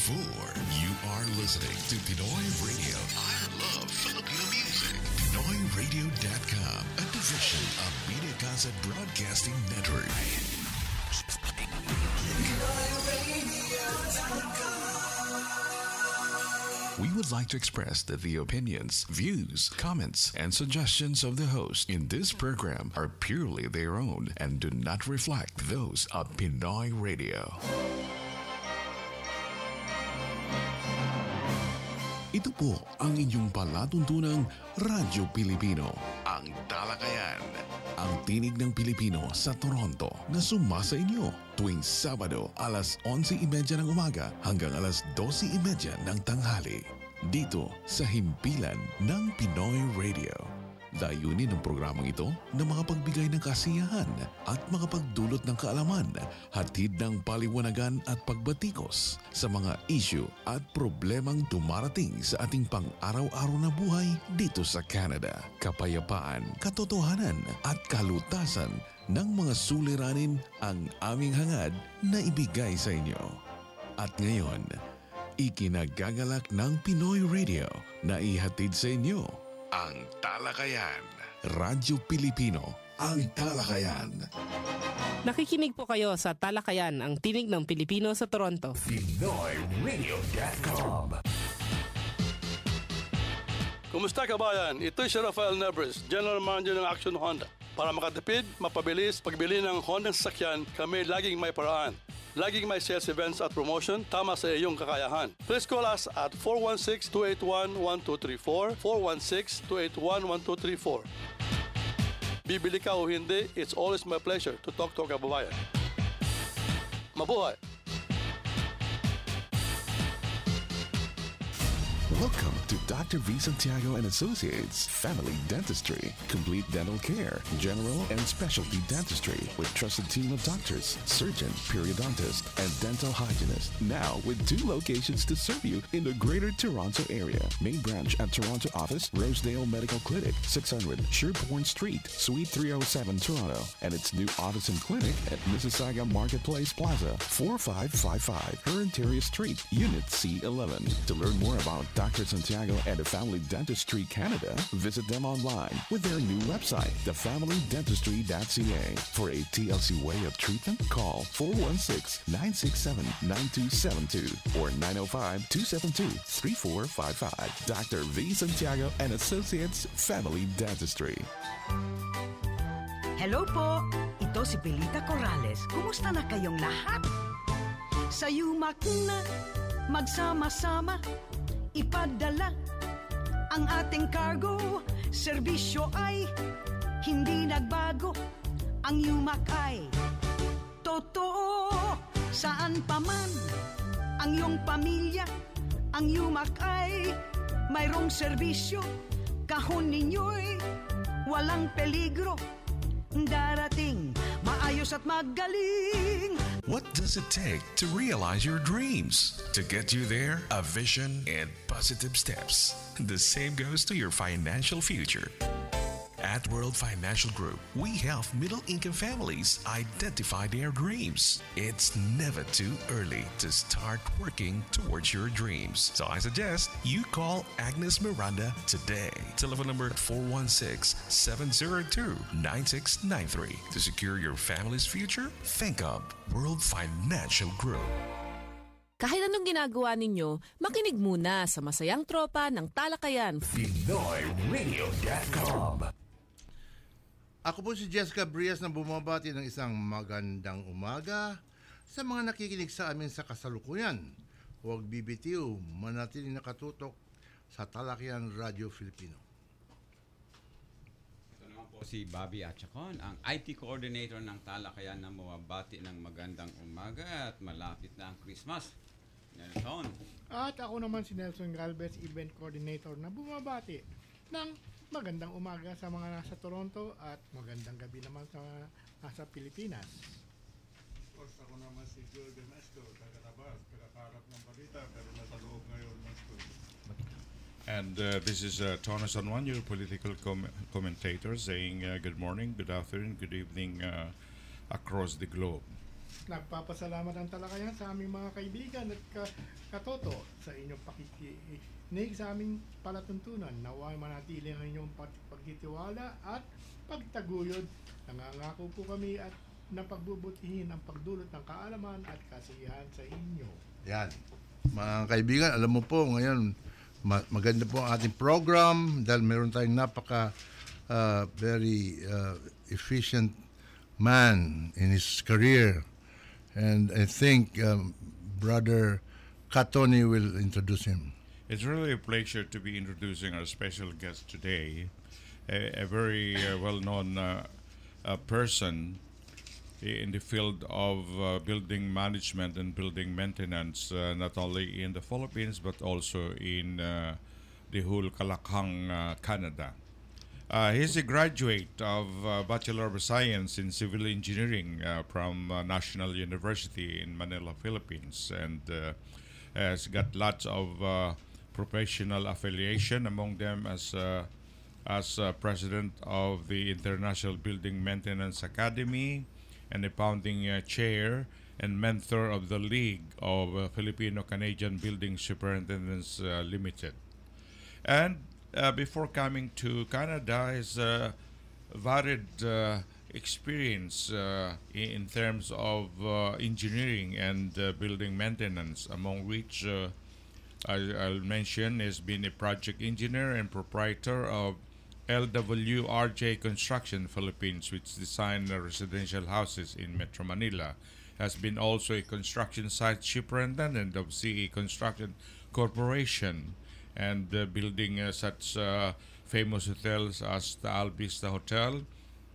You are listening to Pinoy Radio. I love Filipino music. PinoyRadio.com, a division of Media Concept Broadcasting Network. We would like to express that the opinions, views, comments, and suggestions of the host in this program are purely their own and do not reflect those of Pinoy Radio. Ito po ang inyong palatuntunang Radyo Pilipino, ang Talakayan, ang tinig ng Pilipino sa Toronto na sumasa inyo tuwing Sabado alas 11:30 ng umaga hanggang alas 12:30 ng tanghali. Dito sa himpilan ng Pinoy Radio. Layunin ng programang ito na makapagbigay ng kasiyahan at makapagdulot ng kaalaman, hatid ng paliwanagan at pagbatikos sa mga issue at problemang dumarating sa ating pang-araw-araw na buhay dito sa Canada. Kapayapaan, katotohanan at kalutasan ng mga suliranin ang aming hangad na ibigay sa inyo. At ngayon, ikinagagalak ng Pinoy Radio na ihatid sa inyo ang Talakayan. Radyo Pilipino, ang Talakayan. Nakikinig po kayo sa Talakayan, ang tinig ng Pilipino sa Toronto. PinoyRadio.com. Kumusta kabayan? Ito si Rafael Nebres, General Manager ng Action Honda. Para makatipid, mapabilis, pagbili ng Honda sasakyan, kami laging may paraan. Laging may sales events at promotion tama sa iyong kakayahan. Please call us at 416-281-1234, 416-281-1234. Bibili ka o hindi, it's always my pleasure to talk to a kababayan. Mabuhay! Welcome to Dr. V. Santiago and Associates Family Dentistry. Complete dental care, general and specialty dentistry with trusted team of doctors, surgeon, periodontists, and dental hygienists. Now with 2 locations to serve you in the Greater Toronto area. Main branch at Toronto office, Rosedale Medical Clinic, 600 Sherbourne Street, Suite 307, Toronto. And its new office and clinic at Mississauga Marketplace Plaza, 4555 Herentaria Street, Unit C11. To learn more about Dr. Santiago and the Family Dentistry Canada, visit them online with their new website, thefamilydentistry.ca. For a TLC way of treatment, call 416-967-9272 or 905-272-3455. Dr. V. Santiago and Associates Family Dentistry. Hello po! Ito si Belita Corrales. Kumusta na kayong lahat? Sa yumak na magsama-sama ipadala ang ating cargo. Serbisyo ay hindi nagbago. Ang yumak ay totoo. Saan pa man ang iyong pamilya, ang yumak ay mayroong serbisyo. Kahon ninyo'y walang peligro. Darating maayos at magaling. What does it take to realize your dreams? To get you there, a vision and positive steps. The same goes to your financial future. At World Financial Group, we help middle-income families identify their dreams. It's never too early to start working towards your dreams. So I suggest you call Agnes Miranda today. Telephone number 416-702-9693. To secure your family's future, think of World Financial Group. Kahit anong ginagawa ninyo, makinig muna sa masayang tropa ng Talakayan. PinoyRadio.com. Ako po si Jessica Brias na bumabati ng isang magandang umaga sa mga nakikinig sa amin sa kasalukuyan. Huwag bibitiw, manatiling nakatutok sa Talakayan Radio Filipino. Ito naman po si Bobby Atchacon, ang IT Coordinator ng Talakayan na bumabati ng magandang umaga at malapit na ang Christmas. Nelson. At ako naman si Nelson Galvez, Event Coordinator na bumabati ng magandang umaga sa mga nasa Toronto at magandang gabi naman sa nasa Pilipinas. Of course, ako naman si Joel Demasco, taga-Tabas, taga-karap ng balita, pero nasa loob ngayon ng studio. And this is Tona San Juan, your political commentator, saying good morning, good afternoon, good evening across the globe. Nagpapasalamat ang talakayan sa aming mga kaibigan at katoto sa inyong pakikinig sa aming palatuntunan. Naway manatili ang inyong pagtitiwala at pagtaguyod. Nangangako po kami at napagbubutihin ang pagdulot ng kaalaman at kasiyahan sa inyo. Yan. Mga kaibigan, alam mo po, ngayon, maganda po ang ating program dahil meron tayong very efficient man in his career. And I think Brother Katoni will introduce him. It's really a pleasure to be introducing our special guest today, a very well-known person in the field of building management and building maintenance, not only in the Philippines but also in the whole Kalakhang, Canada. He's a graduate of Bachelor of Science in Civil Engineering from National University in Manila, Philippines, and has got lots of professional affiliation, among them as president of the International Building Maintenance Academy and a founding chair and mentor of the League of Filipino-Canadian Building Superintendents Limited. And before coming to Canada, his varied experience in terms of engineering and building maintenance, among which I'll mention has been a project engineer and proprietor of LWRJ Construction Philippines, which designed residential houses in Metro Manila. Has been also a construction site superintendent of CE Construction Corporation, and building such famous hotels as the Alvista Hotel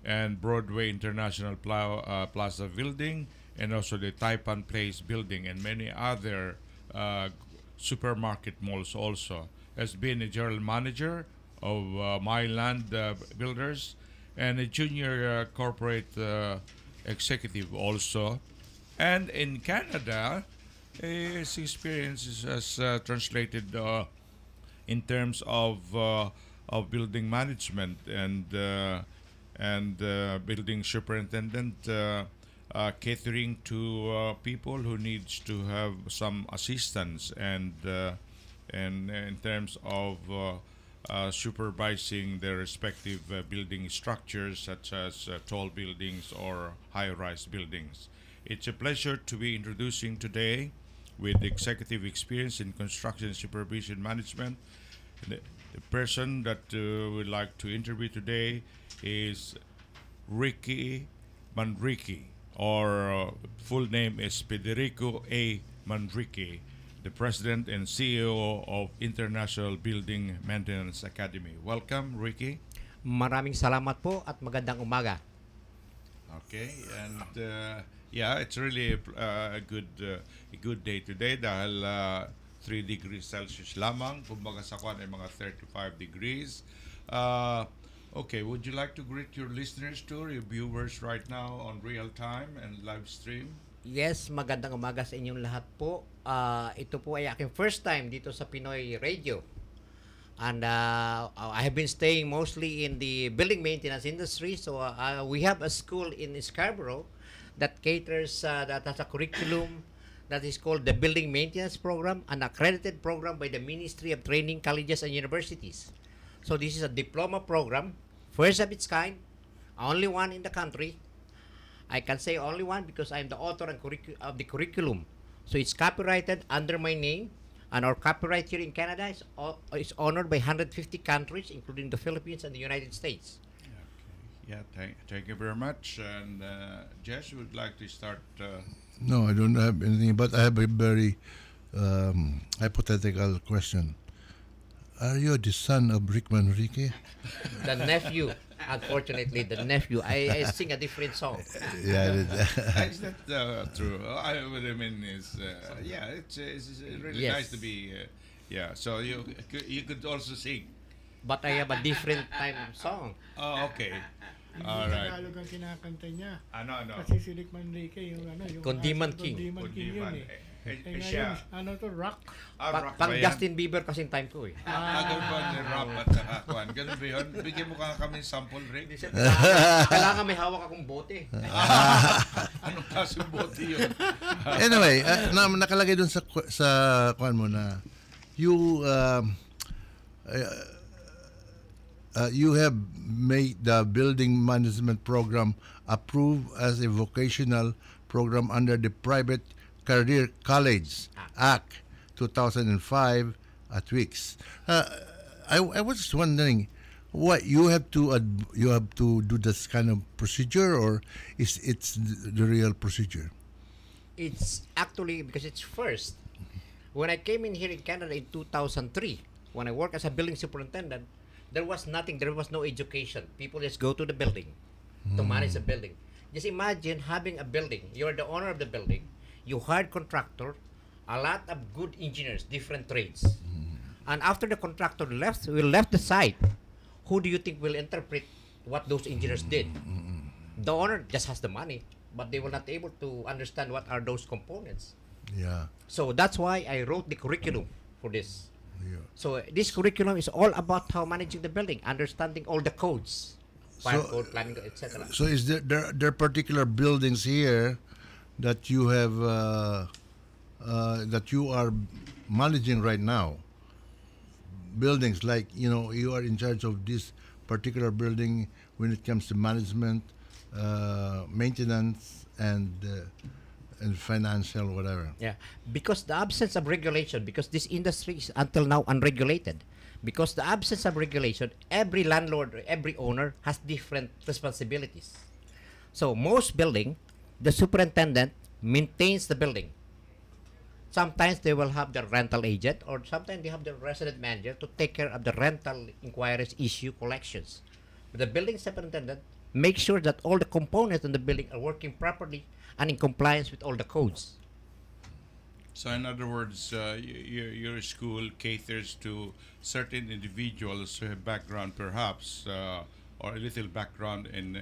and Broadway International Plaza Building, and also the Taipan Place Building, and many other supermarket malls also. Has been a general manager of Myland Builders and a junior corporate executive also. And in Canada, his experience has translated in terms of building management and building superintendent, catering to people who needs to have some assistance, and in terms of supervising their respective building structures, such as tall buildings or high-rise buildings. It's a pleasure to be introducing today, with executive experience in construction supervision management. The person that we'd like to interview today is Ricky Manrique, or full name is Federico A. Manrique, the president and CEO of International Building Maintenance Academy. Welcome, Ricky. Maraming salamat po at magandang umaga. Okay, and yeah, it's really a good day today dahil 3 degrees Celsius lamang. Kumbaga sa kwan ay mga 35 degrees. Okay, would you like to greet your listeners too, your viewers right now on real time and live stream? Yes, magandang umaga sa inyong lahat po. Ito po ay aking first time dito sa Pinoy Radio. And I have been staying mostly in the building maintenance industry. So we have a school in Scarborough that caters, that has a curriculum that is called the Building Maintenance Program, an accredited program by the Ministry of Training, Colleges and Universities. So this is a diploma program, first of its kind, only one in the country. I can say only one because I'm the author of the curriculum. So it's copyrighted under my name, and our copyright here in Canada is honored by 150 countries, including the Philippines and the United States. Yeah, thank you very much. And Jess would like to start. No, I don't have anything, but I have a very hypothetical question. Are you the son of Rick Manrique? The nephew, unfortunately, the nephew. I sing a different song. Yeah, It's not true. What I mean is, yeah, it's really Yes. nice to be. Yeah, so you could also sing. But I have a different time song. Oh, okay. Hindi Alright. Tagalog ang kinakanta niya. Ano. Kasi si Rick Manrique, yung Condiman King. Condiman King yun eh. Ngayon, ano to, rock? Rock Pang ba yan? Justin Bieber kasing time ko eh. Ganun ba ni rap at saka kuhan? Ganun ba yun? Bigyan mo ka kami sample, Rick. Kailangan may hawak akong bote. Anong klaseng bote yun? Anyway, nakalagay dun sa kuan mo na you you have made the building management program approved as a vocational program under the Private Career College Act 2005 at Wix. I was just wondering, what you have to do this kind of procedure, or it's the real procedure? It's actually because it's first. When I came in here in Canada in 2003, when I worked as a building superintendent, there was nothing. There was no education. People just go to the building to manage the building. Just imagine having a building. You're the owner of the building. You hired contractor, a lot of good engineers, different trades. And after the contractor left the site, who do you think will interpret what those engineers did? The owner just has the money, but they were not able to understand what are those components. Yeah. So that's why I wrote the curriculum for this. Yeah. So this curriculum is all about how managing the building, understanding all the codes, fire code, planning, etc. So is there are particular buildings here that you have that you are managing right now? Buildings like, you are in charge of this particular building when it comes to management, maintenance, and financial whatever. Yeah, because the absence of regulation, because this industry is until now unregulated, because the absence of regulation, every landlord, every owner has different responsibilities. So most building, the superintendent maintains the building. Sometimes they will have the rental agent, or sometimes they have the resident manager to take care of the rental inquiries, issue, collections. But the building superintendent makes sure that all the components in the building are working properly and in compliance with all the codes. So in other words, your school caters to certain individuals who have background perhaps, or a little background in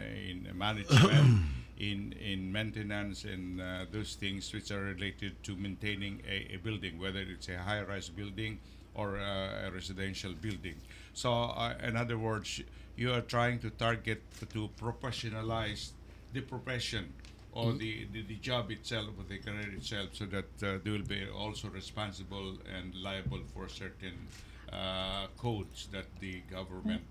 management, in maintenance, and those things which are related to maintaining a building, whether it's a high-rise building or a residential building. So in other words, you are trying to target to professionalize the profession or the job itself, or the career itself, so that they will be also responsible and liable for certain codes that the government,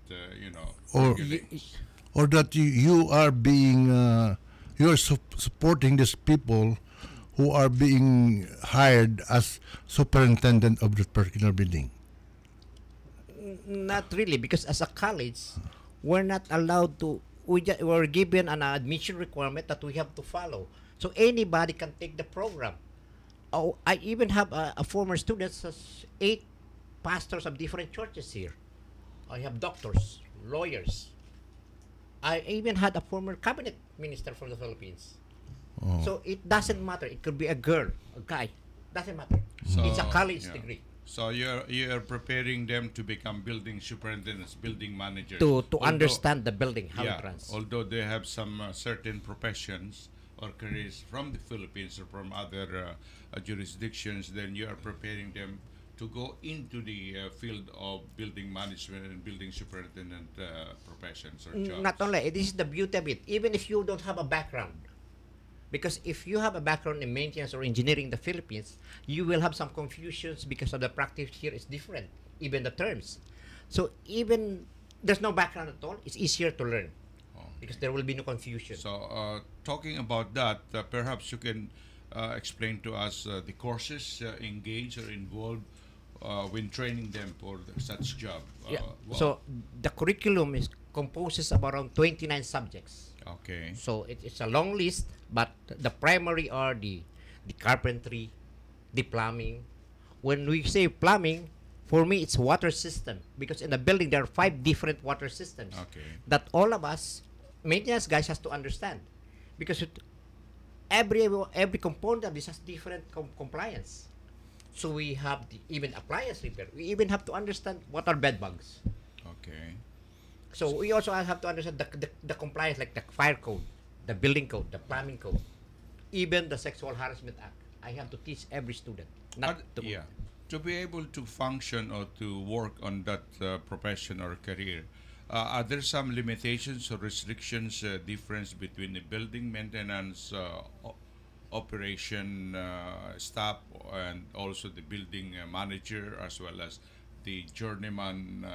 regulates. Or that you are being you are supporting these people who are being hired as superintendent of the particular building. Not really, because as a college, we're not allowed to. We're given an admission requirement that we have to follow. So anybody can take the program. Oh, I even have a former students, 8 pastors of different churches here. I have doctors, lawyers. I even had a former cabinet minister from the Philippines. Oh. So it doesn't matter. It could be a girl, a guy. Doesn't matter. So, it's a college degree. So you're preparing them to become building superintendents, building managers. To understand the building, how it runs. Although they have some certain professions or careers from the Philippines or from other jurisdictions, then you are preparing them to go into the field of building management and building superintendent professions or jobs. Not only, this is the beauty of it. Even if you don't have a background, because if you have a background in maintenance or engineering in the Philippines, you will have some confusions because of the practice here is different, even the terms. So even there's no background at all, it's easier to learn because there will be no confusion. So talking about that, perhaps you can explain to us the courses engaged or involved when training them for such job. So the curriculum composes of around 29 subjects. Okay. So it's a long list, but the primary are the carpentry, the plumbing. When we say plumbing, for me it's water system, because in the building there are 5 different water systems that all of us maintenance guys has to understand, because every component of this has different compliance. So we have even appliance repair. We even have to understand what are bed bugs. Okay. So we also have to understand the compliance, like the fire code, the building code, the plumbing code, even the Sexual Harassment Act. I have to teach every student. Not to, To be able to function or to work on that profession or career, are there some limitations or restrictions, difference between the building maintenance operation staff and also the building manager, as well as the journeyman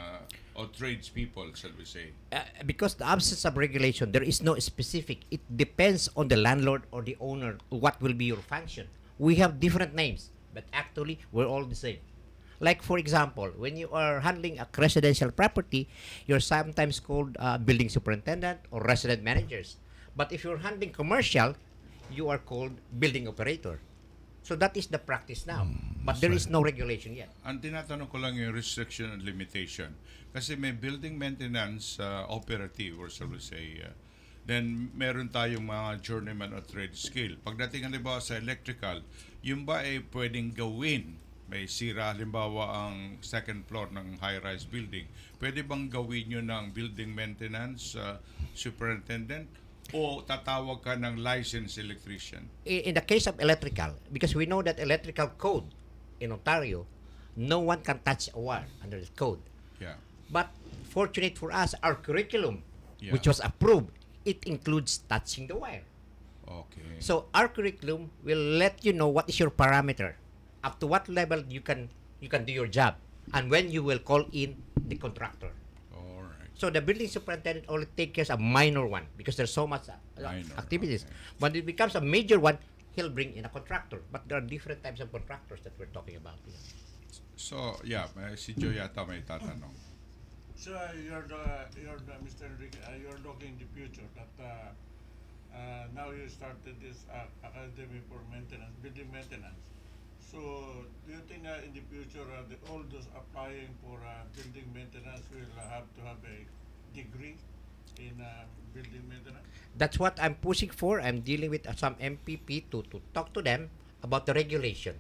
or tradespeople, shall we say? Because the absence of regulation, there is no specific. It depends on the landlord or the owner what will be your function. We have different names, but actually we're all the same. Like for example, when you are handling a residential property, you're sometimes called building superintendent or resident managers. But if you're handling commercial, you are called building operator. So that is the practice now. But there is no regulation yet. Ang tinatanong ko lang yung restriction and limitation. Kasi may building maintenance operative, or shall we say, then meron tayong mga journeyman or trade skill. Pagdating halimbawa sa electrical, yung ba ay pwedeng gawin? May sira halimbawa ang second floor ng high-rise building. Pwede bang gawin nyo ng building maintenance superintendent? O tatawag ka ng licensed electrician? In the case of electrical, because we know that electrical code in Ontario, no one can touch a wire under the code. Yeah. But fortunate for us, our curriculum, which was approved, it includes touching the wire. Okay. So our curriculum will let you know what is your parameter, up to what level you can do your job, and when you will call in the contractor. So the building superintendent only takes care of a minor one because there's so much activities. Okay. When it becomes a major one, he'll bring in a contractor. But there are different types of contractors that we're talking about here. So si Joe yata may tatanong. So you're Mr. Enrique, you're looking in the future that now you started this academy for maintenance, building maintenance. So do you think in the future all those applying for building maintenance will have to have a degree in building maintenance? That's what I'm pushing for. I'm dealing with some MPP to talk to them about the regulation,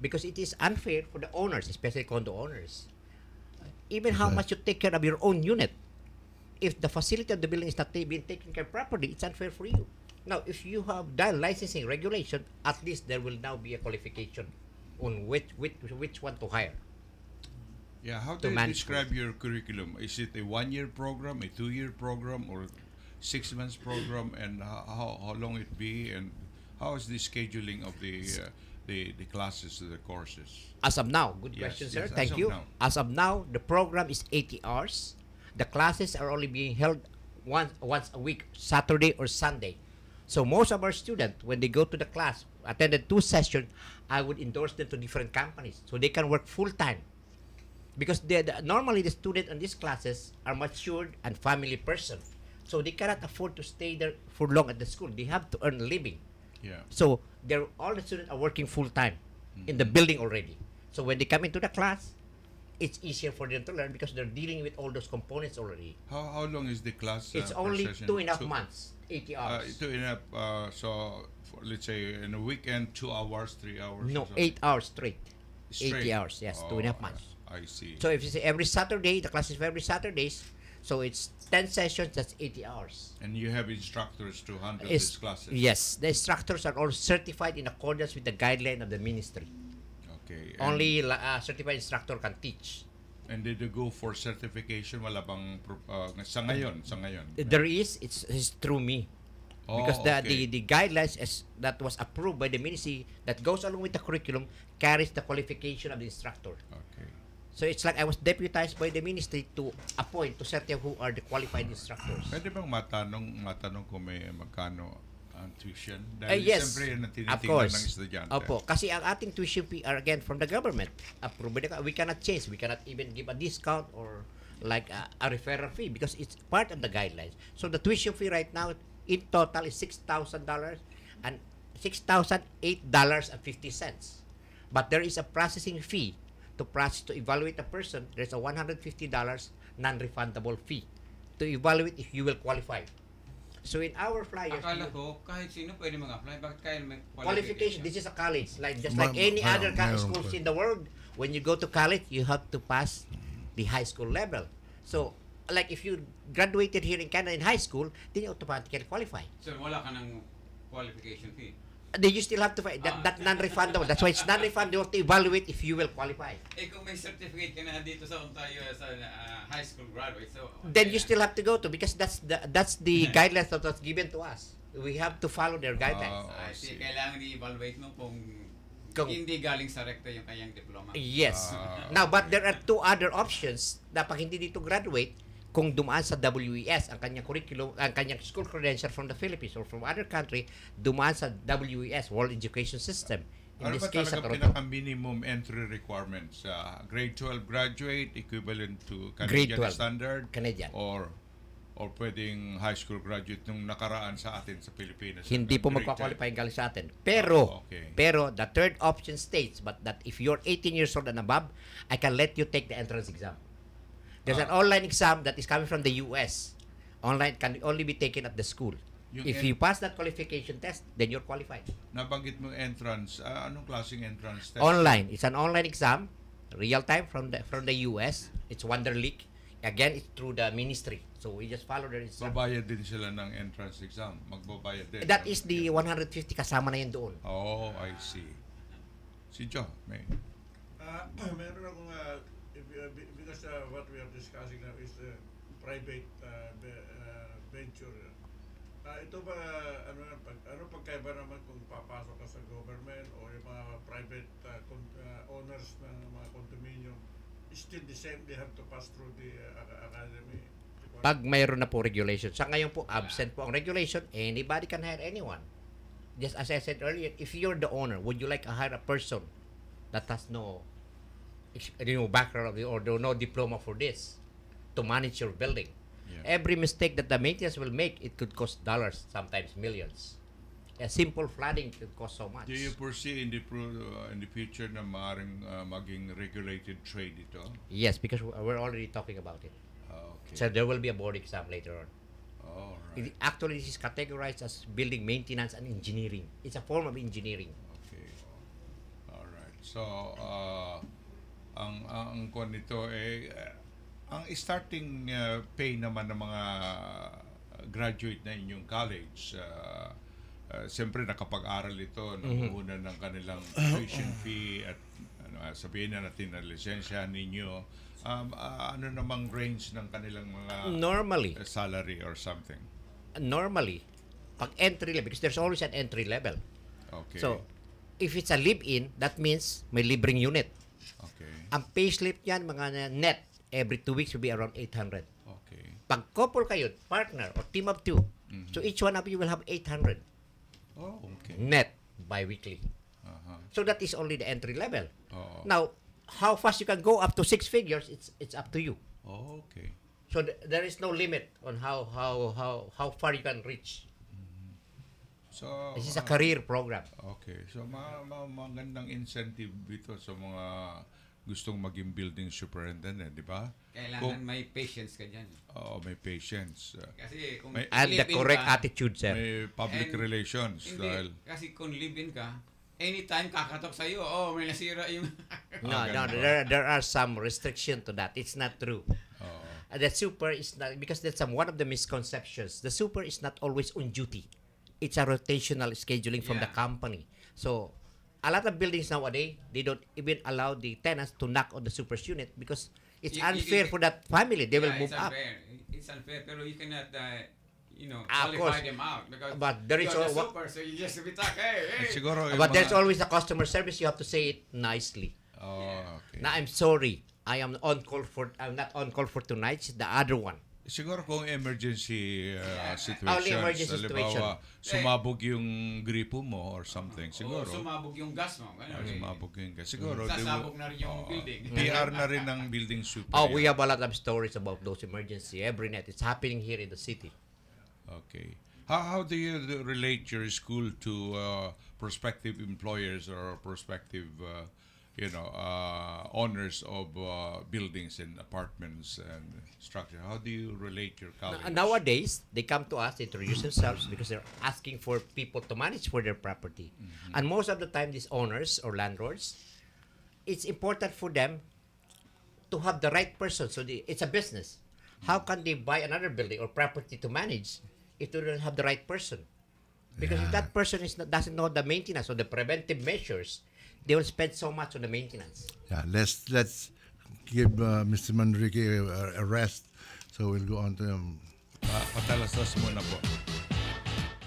because it is unfair for the owners, especially condo owners. Even how much you take care of your own unit, if the facility of the building is not being taken care of properly, it's unfair for you. Now, if you have done licensing regulation, at least there will now be a qualification on which one to hire. Yeah, how do you describe your curriculum? Is it a 1-year program, a 2-year program, or 6 months program, and how long it be, and how is the scheduling of the classes, the courses? As of now, good question, sir. Thank you. As of now, the program is 80 hours. The classes are only being held once a week, Saturday or Sunday. So most of our students, when they go to the class, attended 2 sessions, I would endorse them to different companies so they can work full-time. Because normally the students in these classes are matured and family person. So they cannot afford to stay there for long at the school. They have to earn a living. Yeah. So all the students are working full-time in the building already. So when they come into the class, it's easier for them to learn because they're dealing with all those components already. How long is the class? It's only 2.5 months, 80 hours. 2.5. So let's say in a weekend, 2 hours, 3 hours. No, 8 hours straight. 80 hours. Yes, 2.5 months. I see. So if you say every Saturday, the class is for every Saturdays. So it's 10 sessions. That's 80 hours. And you have instructors to handle these classes. Yes, the instructors are all certified in accordance with the guideline of the ministry. Okay. Only certified instructor can teach. And did you go for certification? Wala bang sa ngayon? There is. It's through me. Because the guidelines that was approved by the ministry that goes along with the curriculum carries the qualification of the instructor. Okay. So it's like I was deputized by the ministry to appoint to certain who are the qualified instructors. Pwede bang matanong kung may magkano ang tuition? Dahil yes, siyempre yun ang of tinitingnan course. ng estudyante. Opo, kasi ang ating tuition fee are again from the government. Approved. We cannot change. We cannot even give a discount or like a referral fee because it's part of the guidelines. So the tuition fee right now in total is $6,000 and $6,008.50. But there is a processing fee to evaluate a person. There's a $150 non-refundable fee to evaluate if you will qualify. So in our flyers, akala ko kahit sino pwede mag-apply. Bakit kaya may qualification? This is a college, like any other schools in the world. When you go to college, you have to pass the high school level. So like if you graduated here in Canada in high school, then you automatically qualify. So wala ka ng qualification fee? Then you still have to find that non-refundable. That's why it's non-refundable to evaluate if you will qualify. Kung may certificate ka na dito sa Ontario as a high school graduate, so Then you still have to go to, because that's the guidelines that was given to us. We have to follow their guidelines. Kailangan i-evaluate mo kung hindi galing sa rekta yung kanyang diploma. Yes. Now, but there are two other options na pag hindi dito graduate, kung dumaan sa WES ang kanyang curriculum, ang kanyang school credential from the Philippines or from other country, dumaan sa WES, World Education System. In Ano this ba case, sa talaga Toronto. pinaka-minimum entry requirements? Grade 12 graduate, equivalent to Grade Canadian 12. standard? Canadian. Or pwedeng high school graduate nung nakaraan sa atin sa Pilipinas? Hindi po Grade magpa-qualify galing sa atin. Pero, okay. pero the third option states that if you're 18 years old and above, I can let you take the entrance exam. There's an online exam that is coming from the US. Online can only be taken at the school. If you pass that qualification test, then you're qualified. Nabanggit mo entrance. Anong klaseng entrance test? Online. It's an online exam, real time from the US. It's Wonderlic. Again, it's through the ministry. So we just follow their instructions. Babayad din sila ng entrance exam. Magbabayad din. That is the 150 kasama na yun doon. Oh, I see. Si Joe, may. Meron akong because what we are discussing now is private venture. Ito ba ano pagkaiba naman kung papasok ka sa government o yung mga private owners ng mga condominium? Still the same, they have to pass through the academy. Pag mayroon na po regulation. Sa ngayon po, absent po ang regulation, anybody can hire anyone. Just as I said earlier, if you're the owner, would you like to hire a person that has no background or no diploma for this to manage your building? Yeah. Every mistake that the maintenance will make, it could cost dollars, sometimes millions. A simple flooding could cost so much. Do you foresee in the future na maaaring maging regulated trade ito? Yes, because we're already talking about it. Okay. So there will be a board exam later on. Oh, right. Actually, this is categorized as building maintenance and engineering. It's a form of engineering. Okay. All right. So, ang kon nito ang starting pay naman ng mga graduate na inyong college, siyempre nakapag-aral ito, nanguhunan ng kanilang tuition fee at sabihin na natin na lisensya ninyo. Ano namang range ng kanilang mga normally salary or something? Normally, pag entry level, because there's always an entry level. Okay. So, if it's a live-in, that means may libreng unit. Okay. Ang payslip niyan, mga net, every 2 weeks will be around 800. Okay. Pag couple kayo, partner, or team of 2, so each one of you will have 800. Oh, okay. Net, bi-weekly. So that is only the entry level. Now, how fast you can go up to 6 figures, it's up to you. Oh, okay. So there is no limit on how far you can reach. So this is a career program. Okay. So magandang incentive dito sa mga gustong maging building superintendent, di ba? Kailangan may patience ka dyan. Oo, may patience. Kasi kung and the correct attitude, sir. May public relations. Hindi, Dahil kasi kung live-in ka, anytime kakatok sa'yo, may nasira yung... No, there are some restriction to that. It's not true. The super is not, because that's one of the misconceptions. The super is not always on duty. It's a rotational scheduling from the company. So, a lot of buildings nowadays, they don't even allow the tenants to knock on the super's unit because it's unfair for that family. They will move up. It's unfair, pero you cannot, qualify them out. Because but there is you're the super, so you just be talk, hey. Siguro, but there's always a customer service. You have to say it nicely. Okay. Now, I'm sorry. I'm not on call for tonight. It's the other one. Siguro kung emergency situation. Only emergency situation. Sumabog yung gripo mo or something. Siguro. Sumabog yung gas mo. Sumabog yung gas. Siguro. Sasabog na rin yung building. PR na rin ng building super. We have a lot of stories about those emergency every night. It's happening here in the city. Okay. How do you relate your school to prospective employers or prospective owners of buildings and apartments and structure? How do you relate your college? Nowadays, they come to us, introduce themselves because they're asking for people to manage for their property. And most of the time, these owners or landlords, it's important for them to have the right person. So it's a business. How can they buy another building or property to manage if they don't have the right person? Because if that person doesn't know the maintenance or the preventive measures, they will spend so much on the maintenance. Yeah, let's give Mr. Manrique a rest. So we'll go on to him. Patalastas muna po.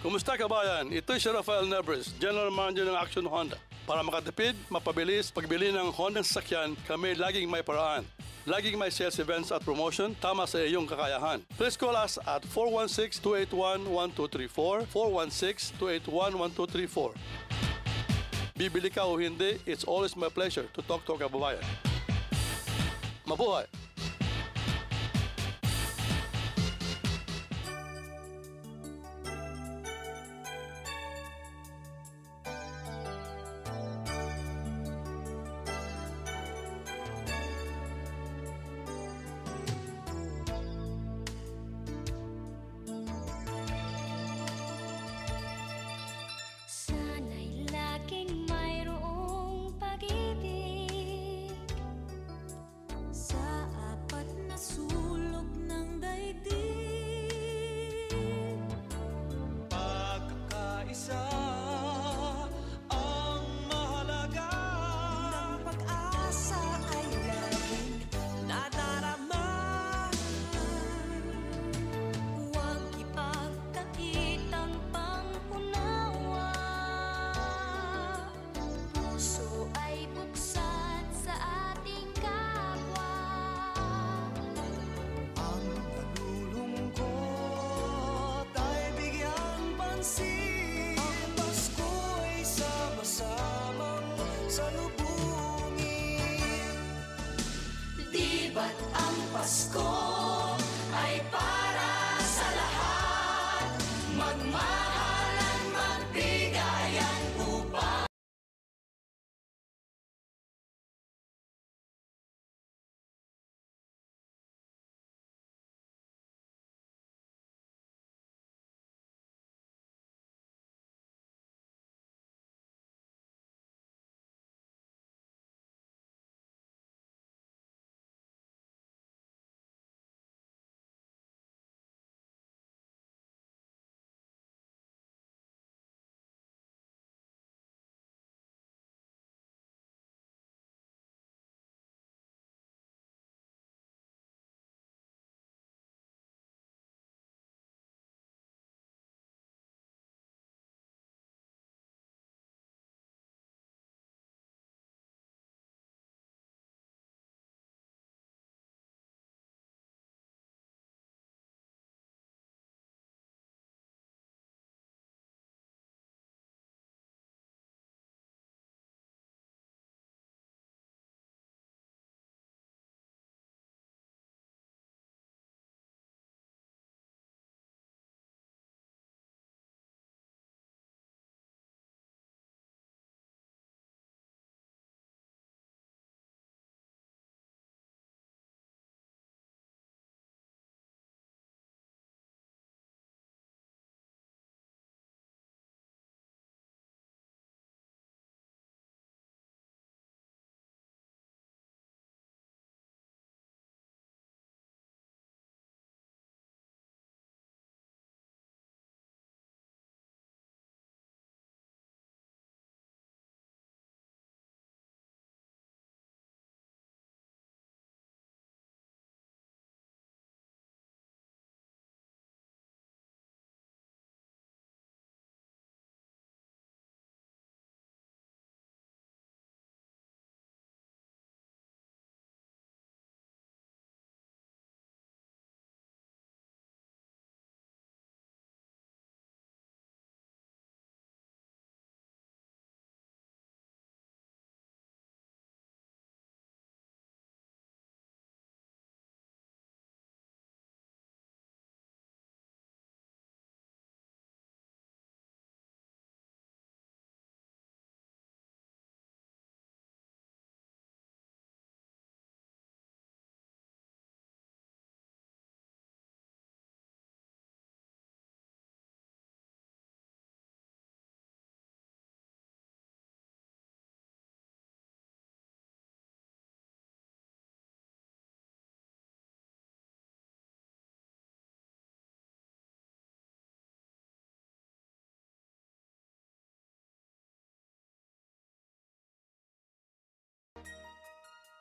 Kumusta kabayan? Ito si Rafael Nebres, General Manager ng Action Honda. Para makatipid, mapabilis, pagbili ng Honda sasakyan, kami laging may paraan. Laging may sales events at promotion, tama sa iyong kakayahan. Please call us at 416-281-1234, 416-281-1234. Bibili ka o hindi, it's always my pleasure to talk to a kababayan. Mabuhay! Sana'y laging mayroong pag-ibig sa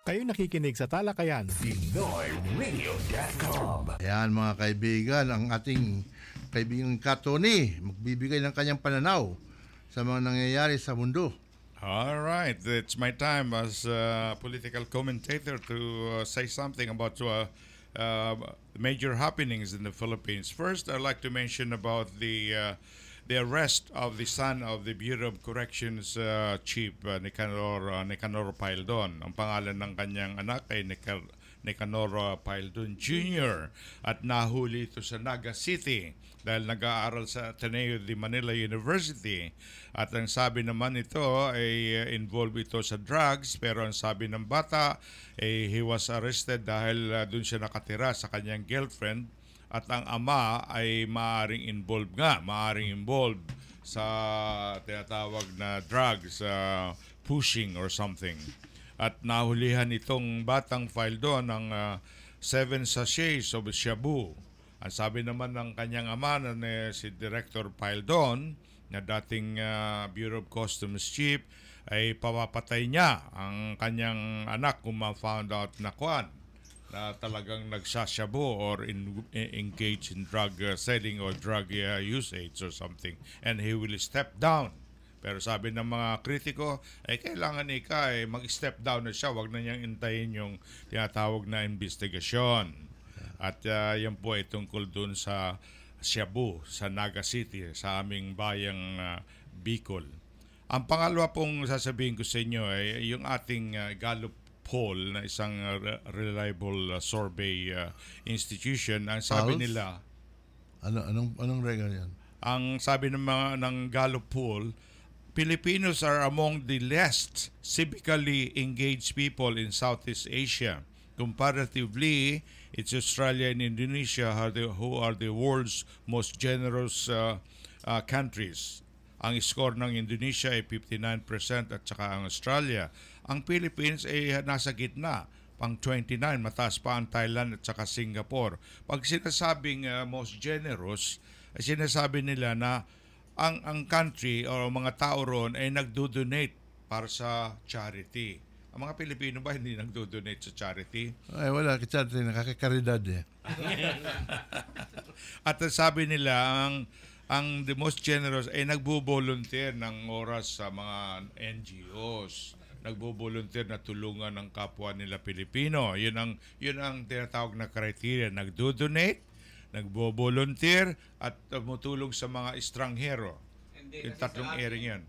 Kayo nakikinig sa Talakayan. PinoyRadio.com. Ayan mga kaibigan, ang ating kaibigan Katoni magbibigay ng kanyang pananaw sa mga nangyayari sa mundo. All right, it's my time as a political commentator to say something about major happenings in the Philippines. First, I'd like to mention about the arrest of the son of the Bureau of Corrections Chief Nicanor Paildon. Ang pangalan ng kanyang anak ay Nicanor Paildon Jr. At nahuli ito sa Naga City dahil nag-aaral sa Ateneo de Manila University. At ang sabi naman ito ay involved ito sa drugs, pero ang sabi ng bata ay he was arrested dahil dun siya nakatira sa kanyang girlfriend at ang ama ay maaring involved sa tinatawag na drugs, pushing or something. At nahulihan itong batang file doon ng 7 sachets of shabu. Ang sabi naman ng kanyang ama na si Director Paildon, na dating Bureau of Customs Chief, ay papapatay niya ang kanyang anak kung ma-found out na talagang nagsashabu or engage in drug selling or drug usage or something. And he will step down. Pero sabi ng mga kritiko, ay kailangan mag-step down na siya. Huwag na niyang intayin yung tinatawag na investigasyon. At yan po ay tungkol dun sa Shabu, sa Naga City, sa aming bayang Bicol. Ang pangalawa pong sasabihin ko sa inyo ay yung ating Gallup poll na isang reliable survey institution. Ang sabi nila... Anong regal yan? Ang sabi ng Gallup poll, Filipinos are among the least civically engaged people in Southeast Asia. Comparatively, it's Australia and Indonesia who are the world's most generous countries. Ang score ng Indonesia ay 59% at saka ang Australia. Ang Philippines ay nasa gitna, pang 29, mataas pa ang Thailand at saka Singapore. Pag sinasabing most generous, ay sinasabi nila na ang country o mga tao roon ay nagdo-donate para sa charity. Ang mga Pilipino ba hindi nagdo-donate sa charity? Ay, wala. Charity, nakakakaridad eh. At sabi nila, ang the most generous ay nagbo-volunteer ng oras sa mga NGOs. Nagbo-volunteer na tulungan ng kapwa nila Pilipino. Yun ang tinatawag na criteria. Nagdo-donate, nagbo-volunteer, at tumutulong sa mga estranghero. Yung tatlong area yan.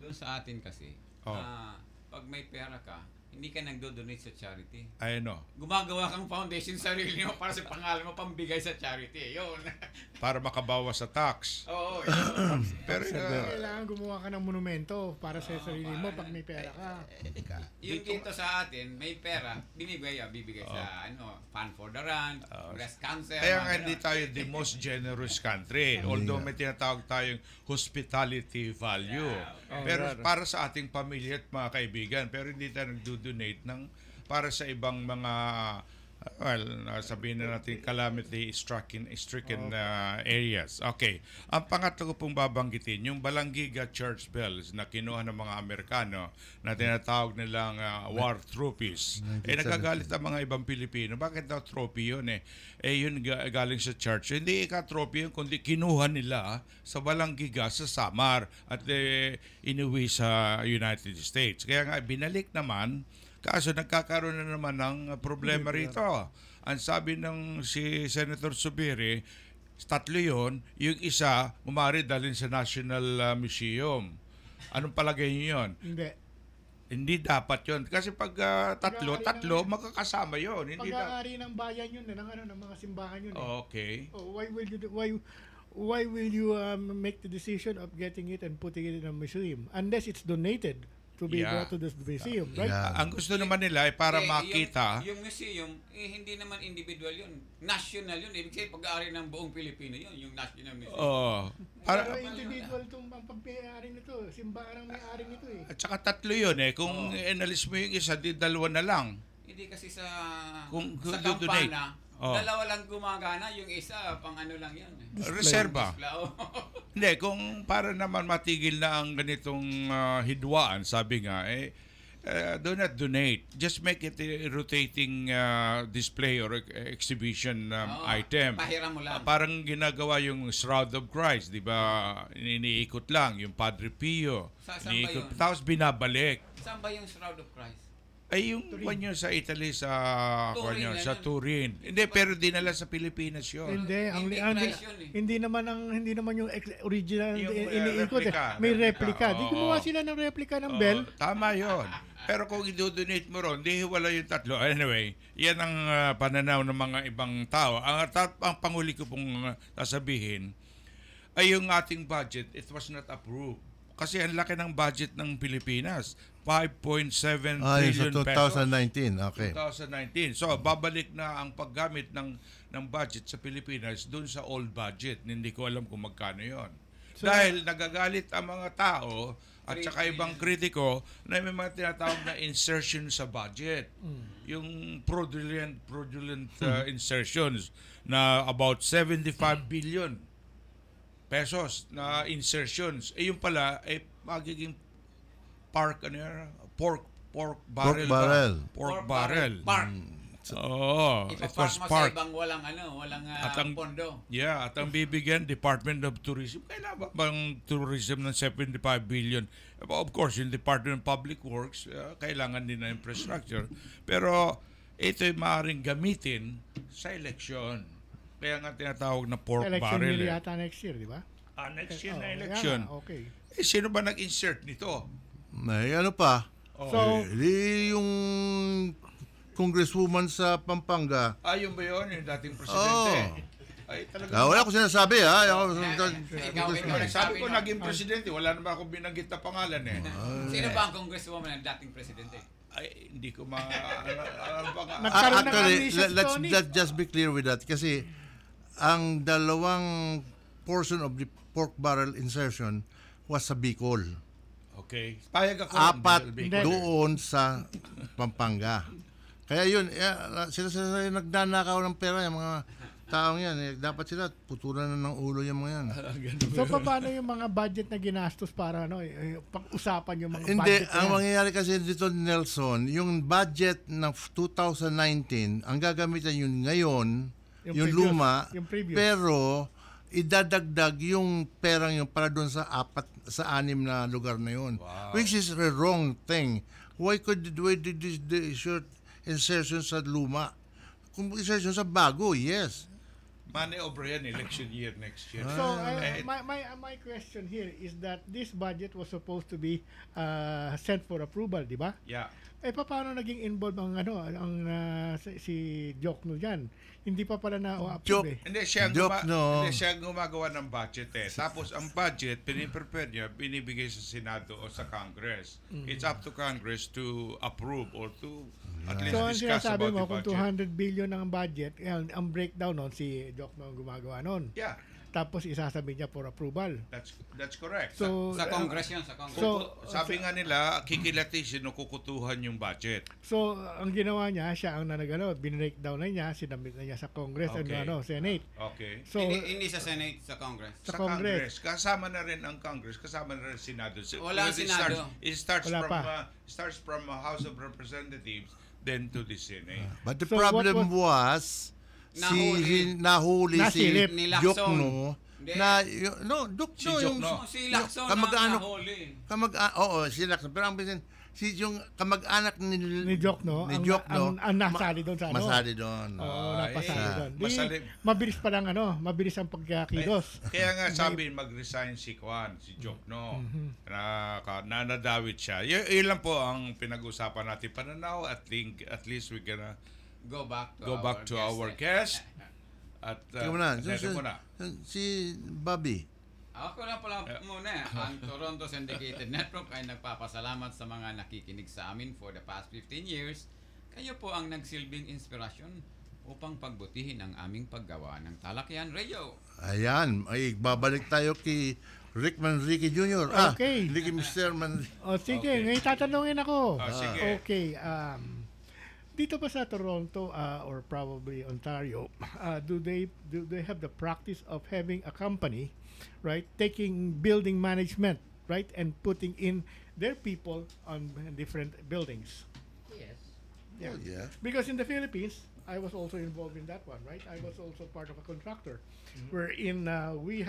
Doon sa atin kasi, pag may pera ka, hindi ka nagdo-donate sa charity. Ay, no. Gumagawa kang foundation sa sarili mo para sa pangalan mo pambigay sa charity. Yun. Para makabawas sa tax. Oo. Yun. Pero kailangan gumawa ka ng monumento para sa sarili mo pag may pera ka. Yung dito sa atin, may pera, bibigay sa Fund for the Run, breast cancer. Kaya nga hindi tayo the most generous country. Although may tinatawag tayong hospitality value. Pero para sa ating pamilya at mga kaibigan, pero hindi tayo nagdo-donate para sa ibang mga sabihin na natin calamity-stricken areas. Okay. Ang pangatlo ko pong babanggitin, yung Balangiga Church Bells na kinuha ng mga Amerikano na tinatawag nilang war trophies. Nagagalit ang mga ibang Pilipino. Bakit daw trophy yun yun galing sa church. Hindi trophy yun, kundi kinuha nila sa Balangiga sa Samar at inuwi sa United States. Kaya nga binalik naman. Kaso nagkakaroon na naman ng problema rito. Ang sabi ng si Senator Subiri, 3 yun, yung isa umari dalhin sa National Museum. Anong palagay niyo yun? Hindi dapat yun. Kasi pag tatlo, magkakasama yun. Pag-aari ng bayan yun, ng mga simbahan yun. Okay. Why will you make the decision of getting it and putting it in a museum unless it's donated to be brought to this museum, right? Ang gusto naman nila ay para makita. Yung museum, hindi naman individual yun. National yun. Ibig sabihin, pag-aari ng buong Pilipino yun, yung national museum. Pero individual itong pag-ari nito. Simbahan ang may-ari nito At saka 3 yun Kung inalis mo yung isa, 2 na lang. Hindi kasi sa donate. Kampana, 2 lang gumagana, yung isa pang lang yan. Reserva. Hindi, kung para naman matigil na ang ganitong hidwaan, sabi nga, do not donate. Just make it a rotating display or exhibition item. Pahiram mo lang. Parang ginagawa yung Shroud of Christ, di ba? Iniikot lang yung Padre Pio. Saan ba yun? Tapos binabalik. Saan ba yung Shroud of Christ? Ay, yung kanyo sa Italy, sa Turin, sa Turin. Hindi, pero dinala sa Pilipinas yun. Hindi naman yung original Yung, iniikot. replica, May replica. replica. Di gumawa sila ng replica ng Oo, bell. Tama yon. Pero kung i-donate mo ron, di wala yung tatlo. Anyway, yan ang pananaw ng mga ibang tao. Ang panghuli ko pong sasabihin ay yung ating budget, it was not approved. Kasi ang laki ng budget ng Pilipinas. 5.7 trillion pesos. 2019, okay. 2019. So, babalik na ang paggamit ng budget sa Pilipinas doon sa old budget. Hindi ko alam kung magkano yon. Dahil nagagalit ang mga tao at saka ibang kritiko na may mga tinatawag na insertion sa budget. Yung fraudulent insertions na about 75 billion pesos na insertions. Yung pala ay magiging pork barrel. Park. Oh, it was park. park. Ibang walang pondo. Yeah, at ang bibigyan Department of Tourism. Kailangan ba bang tourism ng 75 billion? Of course, yung Department of Public Works, kailangan din na infrastructure. Pero ito ay maaaring gamitin sa election. Kaya nga tinatawag na pork Election barrel. year yata next year, di ba? Next year na election. Okay. Sino ba nag-insert nito? May ano pa? So, yung congresswoman sa Pampanga. Yung ba yun? Yung dating presidente? Ay, talaga. Wala ko sinasabi, ha? Sabi ko naging presidente. Wala naman ako binanggit na pangalan eh. Sino ba ang congresswoman ng dating presidente? Ay, hindi ko Actually, let's just be clear with that. Kasi ang dalawang portion of the pork barrel insertion was sa Bicol. Okay. Payag ako. 4 doon sa Pampanga. Kaya yun, sila nagnanakaw ng pera, yung mga taong yan. Dapat sila putulan na ng ulo yung mga yan. So, paano yung mga budget na ginastos para pag-usapan yung mga Hindi, budget? ang mangyayari kasi dito, Nelson, yung budget ng 2019, ang gagamitan yun ngayon, yung luma, pero idadagdag yung perang yun para doon sa 6 na lugar na yun. Wow. Which is the wrong thing. Why did this short insertion sa luma? Kung insertion sa bago, yes. Money over yan, election year next year. So, my question here is that this budget was supposed to be sent for approval, di ba? Yeah. Paano naging involved si Jokno dyan? Hindi pa pala na-approve Hindi siya gumagawa ng budget eh. Tapos ang budget, piniprepare niya, binibigay sa Senado o sa Congress. It's up to Congress to approve or to at least discuss about the budget. So, ang sinasabi mo, kung 200 billion ang budget, ang breakdown nun, si Jokno ang gumagawa nun. Yeah. Tapos isasabi niya for approval. That's correct. So, sa Congress yun, sa Congress. Sabi nga nila, kikilatisin o kukutuhan yung budget. So, ang ginawa niya, siya ang binreakdown na niya, sinabit na niya sa Congress and Senate. Okay. So, hindi sa Senate, sa Congress. Sa Congress. Kasama na rin ang Congress, kasama na rin Senado. Wala ang Senado. It starts from House of Representatives then to the Senate. But the problem was nahuli si Jokno si Lacson nahuli. Si Lacson. Pero ang yung kamag-anak ni Jokno ang nasali doon sa masali doon. Napasali doon. Mabilis pa lang mabilis ang pagkakilos. Kaya nga sabi mag-resign si Jokno. Na nadawit siya. Yun lang po ang pinag-usapan natin pananaw. At least we gonna go back to our guest. At si Bobby. Ako na pala muna. Ang Toronto Syndicated Network ay nagpapasalamat sa mga nakikinig sa amin for the past 15 years. Kayo po ang nagsilbing inspirasyon upang pagbutihin ang aming paggawa ng Talakayan Radio. Ayan, ay babalik tayo kay Rick Manrique Jr. Okay. Mr. Manrique. Sige, ngayon tatanungin ako. Sige. Okay, dito pa sa Toronto or probably Ontario, do they have the practice of having a company, right, taking building management right, and putting in their people on different buildings. Yes. Yeah. Oh, yeah. Because in the Philippines, I was also involved in that one, right? I was also part of a contractor, wherein we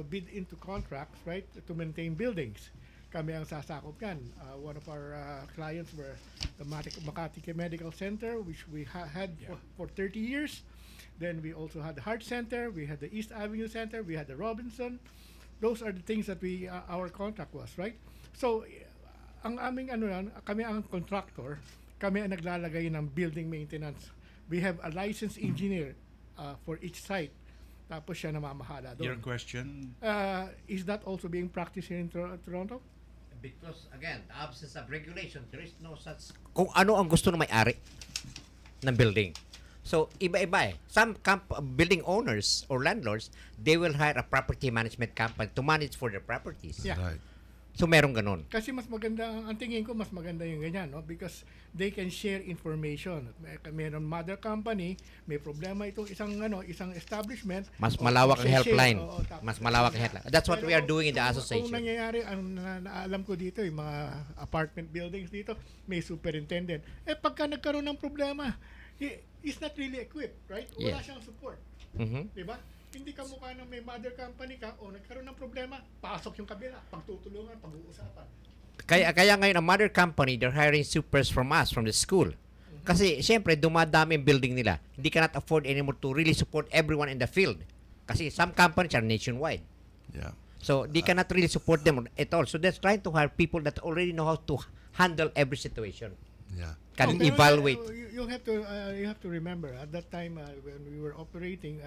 bid into contracts, right, to maintain buildings. Kami ang sasakop yan. One of our clients were the Makati Medical Center, which we had for 30 years. Then we also had the Heart Center, we had the East Avenue Center, we had the Robinson. Those are the things that our contract was, right? So, ang aming kami ang contractor, kami ang naglalagay ng building maintenance. We have a licensed engineer for each site. Tapos siya namamahala doon. Your question? Is that also being practiced here in Toronto? Because again, the absence of regulation, there is no such kung ano ang gusto ng may-ari ng building. So, iba-iba eh. Some building owners or landlords, they will hire a property management company to manage for their properties. Yeah. Right. So, meron ganun. Kasi mas maganda, ang tingin ko, mas maganda yung ganyan, no? Because they can share information. Meron mother company, may problema ito, isang establishment. Mas malawak ang helpline. Tapos, Mas malawak ang helpline. That's what we are doing in the association. Kung nangyayari, ang naalam ko dito, yung mga apartment buildings dito, may superintendent. Pagka nagkaroon ng problema, he's not really equipped, right? Wala siyang support. Diba? Hindi ka mukha ng may mother company ka o nagkaroon ng problema, pasok yung kabila, pagtutulungan, pag-uusapan. Kaya ngayon, ang mother company, they're hiring supers from us, from the school. Kasi, siyempre, dumadami ang building nila. Hindi ka not afford anymore to really support everyone in the field. Kasi some companies are nationwide. Yeah. So, they cannot really support them at all. So, they're trying to hire people that already know how to handle every situation. Yeah. Can evaluate. You have to remember, at that time when we were operating,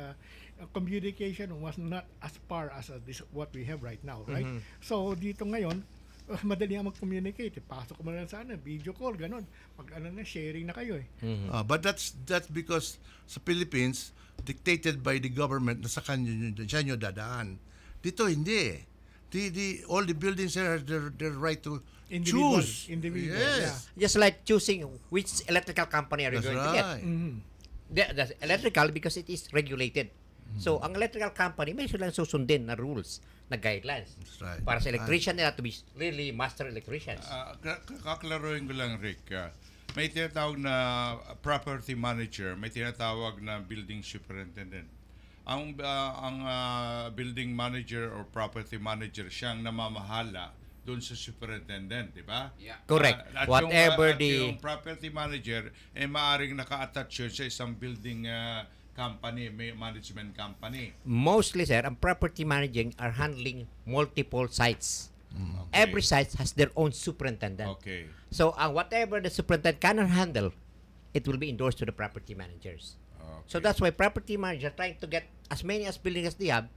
communication was not as far as what we have right now, right? So, dito ngayon, madali ang mag-communicate. Pasok mo na sa video call, ganun. Sharing na kayo eh. But that's because sa Philippines, dictated by the government na sa kanyo dadaan. Dito hindi. All the buildings have their right to choose. Individual. Yes. Yeah. Just like choosing which electrical company are you going to get. The electrical, because it is regulated. So, ang electrical company, may silang susundin na rules, na guidelines. That's right. Para sa electrician nila to be really master electricians. Kaklaruhin ko lang, Rick. May tinatawag na property manager, may tinatawag na building superintendent. Ang building manager or property manager siyang namamahala doon sa superintendent, di ba? Yeah. Correct. At Whatever yung property manager, maaring naka-attach yun sa isang building company, may management company. Mostly, sir, ang property managing are handling multiple sites. Okay. Every site has their own superintendent. Okay. So, whatever the superintendent cannot handle, it will be endorsed to the property managers. Okay. So that's why property managers are trying to get as many as buildings as they have,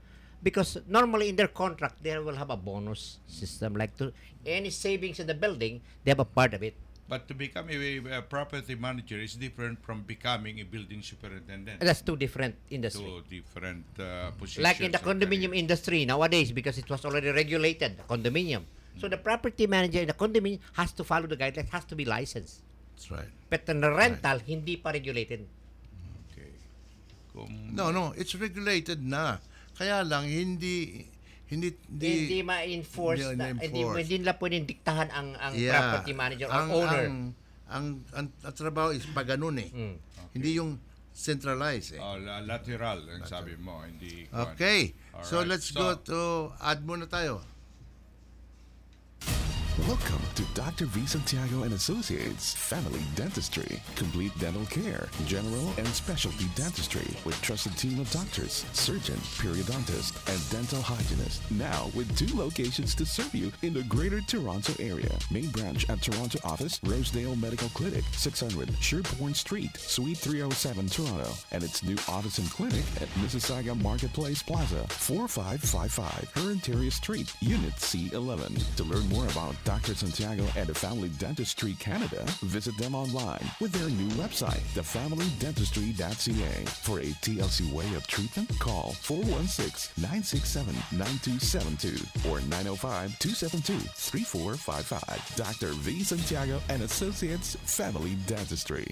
because normally in their contract they will have a bonus system, like to any savings in the building, they have a part of it. But to become a property manager is different from becoming a building superintendent. That's two different industries. Two different positions. Like in the condominium industry nowadays, because it was already regulated, condominium. So the property manager in the condominium has to follow the guidelines, has to be licensed. That's right. But in the rental, hindi pa regulated. Okay. No, it's regulated na. Kaya lang hindi ma-enforce, hindi nila pwedeng diktahan ang property manager or owner. Ang trabaho is pa ganun eh. Hindi yung centralized eh. Lateral, ang sabi mo. Hindi. Okay. Alright. So let's go to add muna tayo. Welcome to Dr. V. Santiago and Associates Family Dentistry. Complete dental care, general and specialty dentistry with trusted team of doctors, surgeon, periodontists, and dental hygienists. Now with 2 locations to serve you in the Greater Toronto Area. Main branch at Toronto office, Rosedale Medical Clinic, 600 Sherbourne Street, Suite 307, Toronto. And its new office and clinic at Mississauga Marketplace Plaza, 4555 Herentaria Street, Unit C11. To learn more about Dr. Santiago and the Family Dentistry Canada, visit them online with their new website, thefamilydentistry.ca. For a TLC way of treatment, call 416-967-9272 or 905-272-3455. Dr. V. Santiago and Associates Family Dentistry.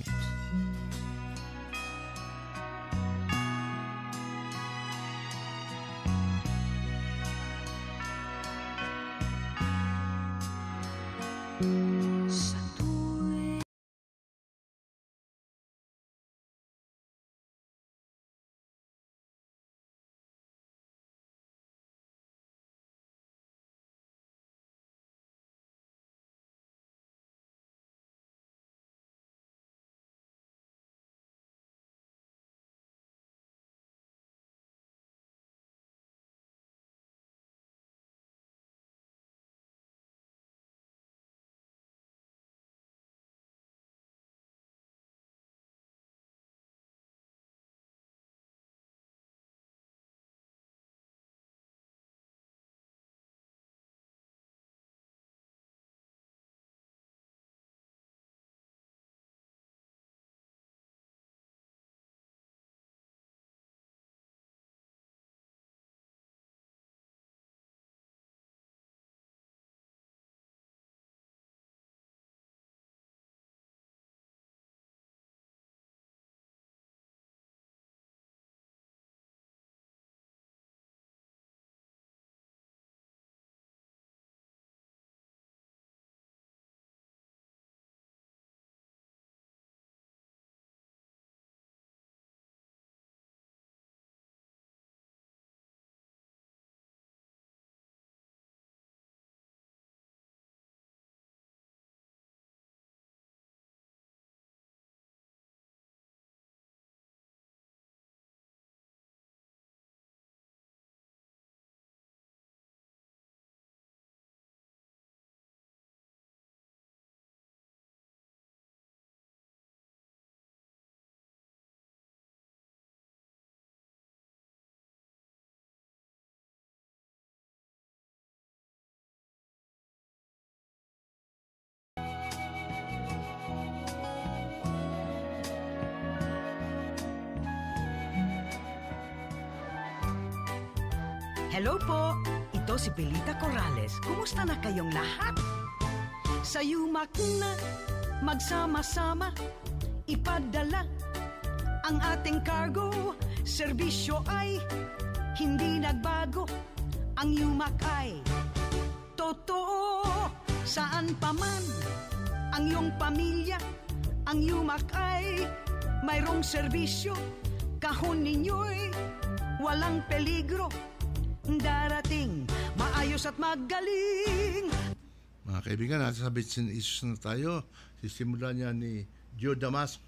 Hello po, ito si Belita Corrales. Kumusta na kayong lahat? Sa yumak na magsama-sama, ipadala ang ating cargo. Serbisyo ay hindi nagbago. Ang yumak ay totoo. Saan pa man ang iyong pamilya, ang yumak ay mayroong serbisyo. Kahon ninyo'y walang peligro. Darating, maayos at magaling. Mga kaibigan, nasa bits and issues na tayo. Sisimula niya ni Joe Damasco.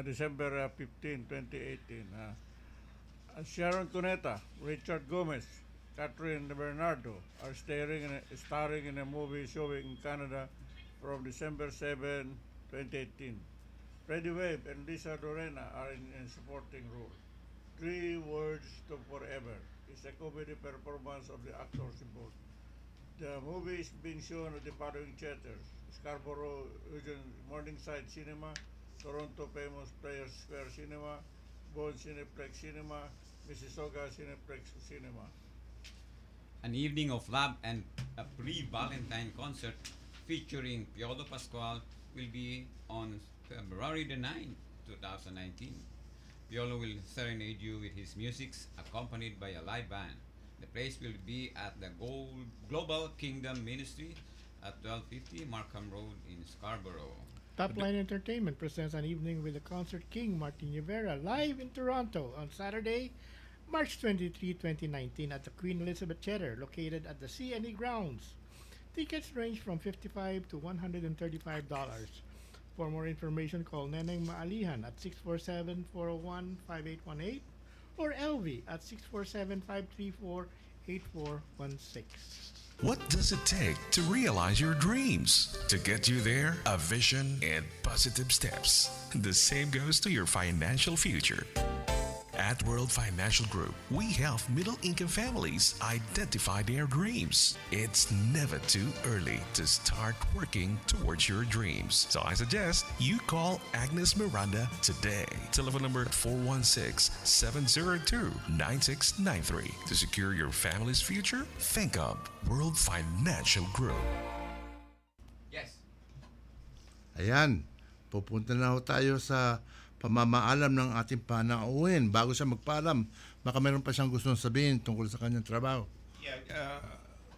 December 15, 2018. Sharon Cuneta, Richard Gomez, Catherine Bernardo are starring in a movie showing in Canada from December 7, 2018. Freddie Webb and Lisa Dorena are in supporting role. 3 Words to Forever is a comedy performance of the actors involved. The movie is being shown at the following theaters: Scarborough Eugene Morningside Cinema, Toronto Famous Players Square Cinema, Vaughan Cineplex Cinema, Mississauga Cineplex Cinema. An evening of love and a pre-Valentine concert featuring Piolo Pascual will be on February the 9th, 2019. Piolo will serenade you with his music accompanied by a live band. The place will be at the Global Kingdom Ministry at 1250 Markham Road in Scarborough. Top Line Entertainment presents an evening with the concert king Martin Rivera live in Toronto on Saturday, March 23, 2019 at the Queen Elizabeth Theatre located at the CNE grounds. Tickets range from $55 to $135. For more information, call Neneng Maalihan at 647-401-5818 or LV at 647-534-8416. What does it take to realize your dreams? To get you there, a vision and positive steps. The same goes to your financial future. At World Financial Group, we help middle-income families identify their dreams. It's never too early to start working towards your dreams. So I suggest you call Agnes Miranda today. Telephone number 416-702-9693. To secure your family's future, think of World Financial Group. Yes. Ayan, pupunta na ho tayo sa pamamaalam ng ating panauhin. Bago siya magpaalam, baka meron pa siyang gustong sabihin tungkol sa kanyang trabaho. Yeah,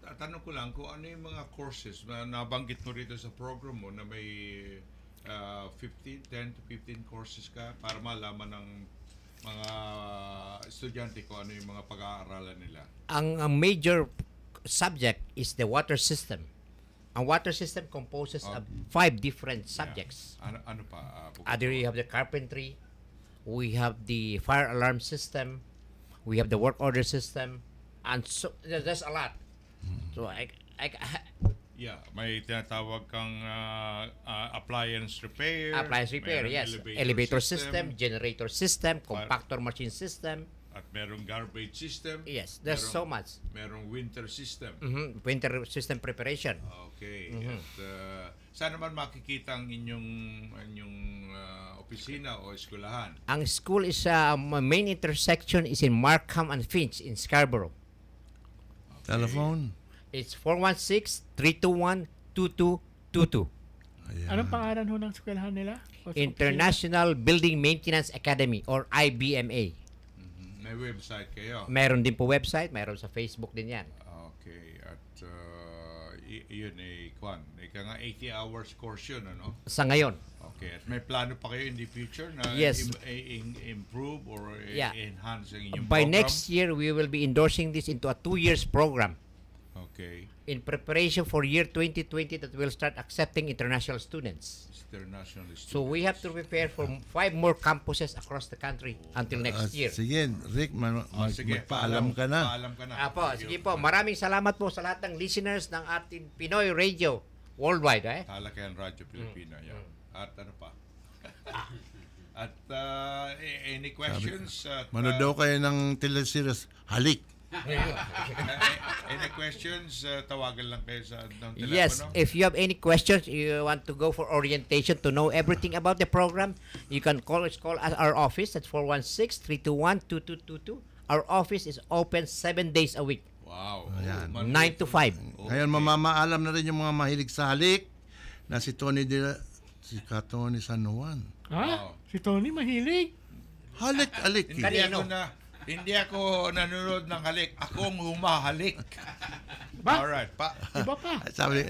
tatanong ko lang kung ano yung mga courses na nabanggit mo rito sa program mo na may 10 to 15 courses ka para malaman ng mga estudyante ko ano yung mga pag-aaralan nila. Ang major subject is the water system. Ang water system composes of 5 different subjects. Yeah. Ano pa? There you have the carpentry, we have the fire alarm system, we have the work order system, and so there's a lot. So yeah, may tinatawag kang appliance repair. Appliance repair, yes. Elevator system, generator system, compactor machine system. At merong garbage system. Yes, there's so much. Merong winter system. Winter system preparation. Okay. At saan naman makikita ang inyong opisina o eskwelahan? Ang school is main intersection is in Markham and Finch in Scarborough. Okay. Telephone? It's 416-321-2222. Anong pangalan ho ng eskwelahan nila? International Building Maintenance Academy or IBMA. May website kayo? Meron din po website, meron sa Facebook din yan. Okay, at yun kwan. Ika nga 80 hours course yun, ano? Sa ngayon. Okay, at may plano pa kayo in the future na improve or enhance ang inyong By program? next year, we will be endorsing this into a 2 years program. Okay. In preparation for year 2020 that will start accepting international students. So we have to prepare for 5 more campuses across the country until next year. Sige, Rick, magpaalam ka na. Apo, sige po. Maraming salamat po sa lahat ng listeners ng ating Pinoy Radio worldwide. Talakayan Radyo Pilipino. Yeah. At ano pa? At any questions? Manood daw kayo ng teleseries, Halik. Any questions? Tawagan lang kayo sa telepono. Yes, if you have any questions, you want to go for orientation to know everything about the program, you can call our office at 416-321-2222. Our office is open 7 days a week. Wow. Ayan. 9 to 5. Ngayon, mamamaalam na rin yung mga mahilig sa halik na si Tony San Juan. Ha? Si Tony mahilig. Halik. Hindi ako nanonood ng halik. Akong humahalik. Ba? Alright. Iba pa. Sabi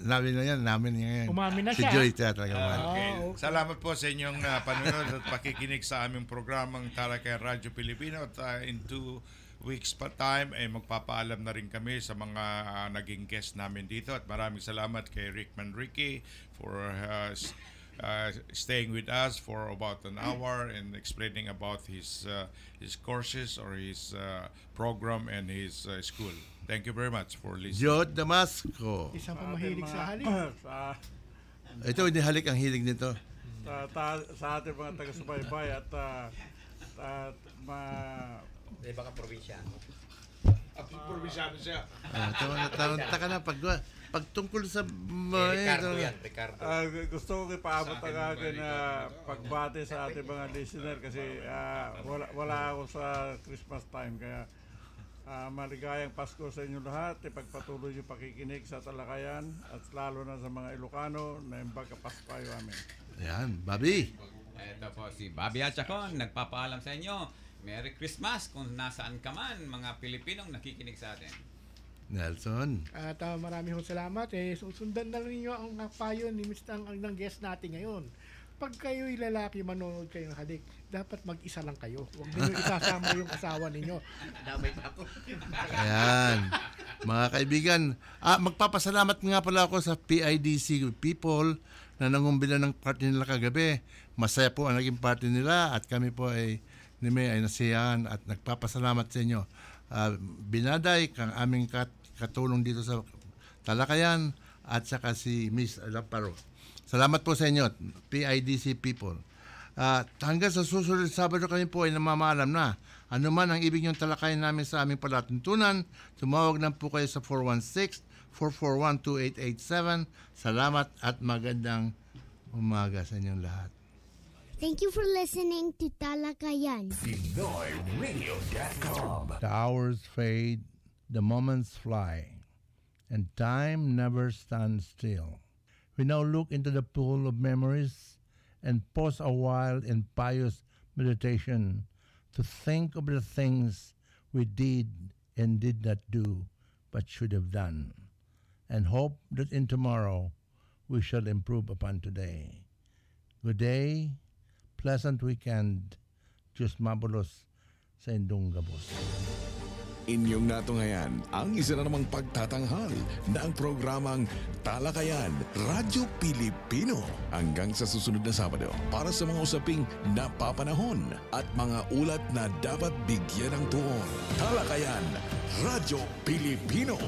namin ngayon. Umamin na Si siya. Joy talaga. Okay. okay. Salamat po sa inyong panonood at pakikinig sa aming programang Talakayan Radyo Pilipino. At in 2 weeks pa time ay magpapaalam na rin kami sa mga naging guest namin dito. At maraming salamat kay Rick Manrique for staying with us for about an hour and explaining about his courses or his program and his school. Thank you very much for listening. Jod Damasco. Isang pa mahilig sa halik. Ito, hindi halik ang hilig nito. Sa ating mga taga-subaybay at Baka probinsya. Probinsyano siya. Taka na pag tungkol sa Ricardo. Gusto ko ipaabot ang akin pagbati sa ating mga listener kasi wala ako sa Christmas time kaya maligayang Pasko sa inyo lahat. Ipagpatuloy yung pakikinig sa Talakayan at lalo na sa mga Ilocano na yung pagkapaskayo amin. Ayan, Bobby. Ito po si Bobby Alchacon, nagpapaalam sa inyo. Merry Christmas kung nasaan ka man, mga Pilipinong nakikinig sa atin. Nelson. At marami hong salamat. Susundan na ninyo ang payo ni Mr. ang guest natin ngayon. Pag kayo'y lalaki, manonood kayo ng halik, dapat mag-isa lang kayo. Huwag ninyo isasama yung asawa ninyo. Damay ako. Ayan. Mga kaibigan, magpapasalamat nga pala ako sa PIDC people na nangumbila ng party nila kagabi. Masaya po ang naging party nila at kami po ay nasiyahan at nagpapasalamat sa inyo. Binaday kang aming katulong dito sa Talakayan at saka si Miss Laparo. Salamat po sa inyo, PIDC people. Hanggang sa susunod Sabado kami po ay namamaalam na. Ano man ang ibig niyong talakayan namin sa aming palatuntunan, tumawag lang po kayo sa 416-441-2887. Salamat at magandang umaga sa inyong lahat. Thank you for listening to Talakayan. PinoyRadio.com. The hours fade, the moments fly, and time never stands still. We now look into the pool of memories and pause a while in pious meditation to think of the things we did and did not do but should have done, and hope that in tomorrow we shall improve upon today. Good day, pleasant weekend, Diyos mabulos sa indong gabos. Inyong natungayan ang isa na namang pagtatanghal na ang programang Talakayan Radyo Pilipino hanggang sa susunod na Sabado para sa mga usaping napapanahon at mga ulat na dapat bigyan ng tuon. Talakayan Radyo Pilipino.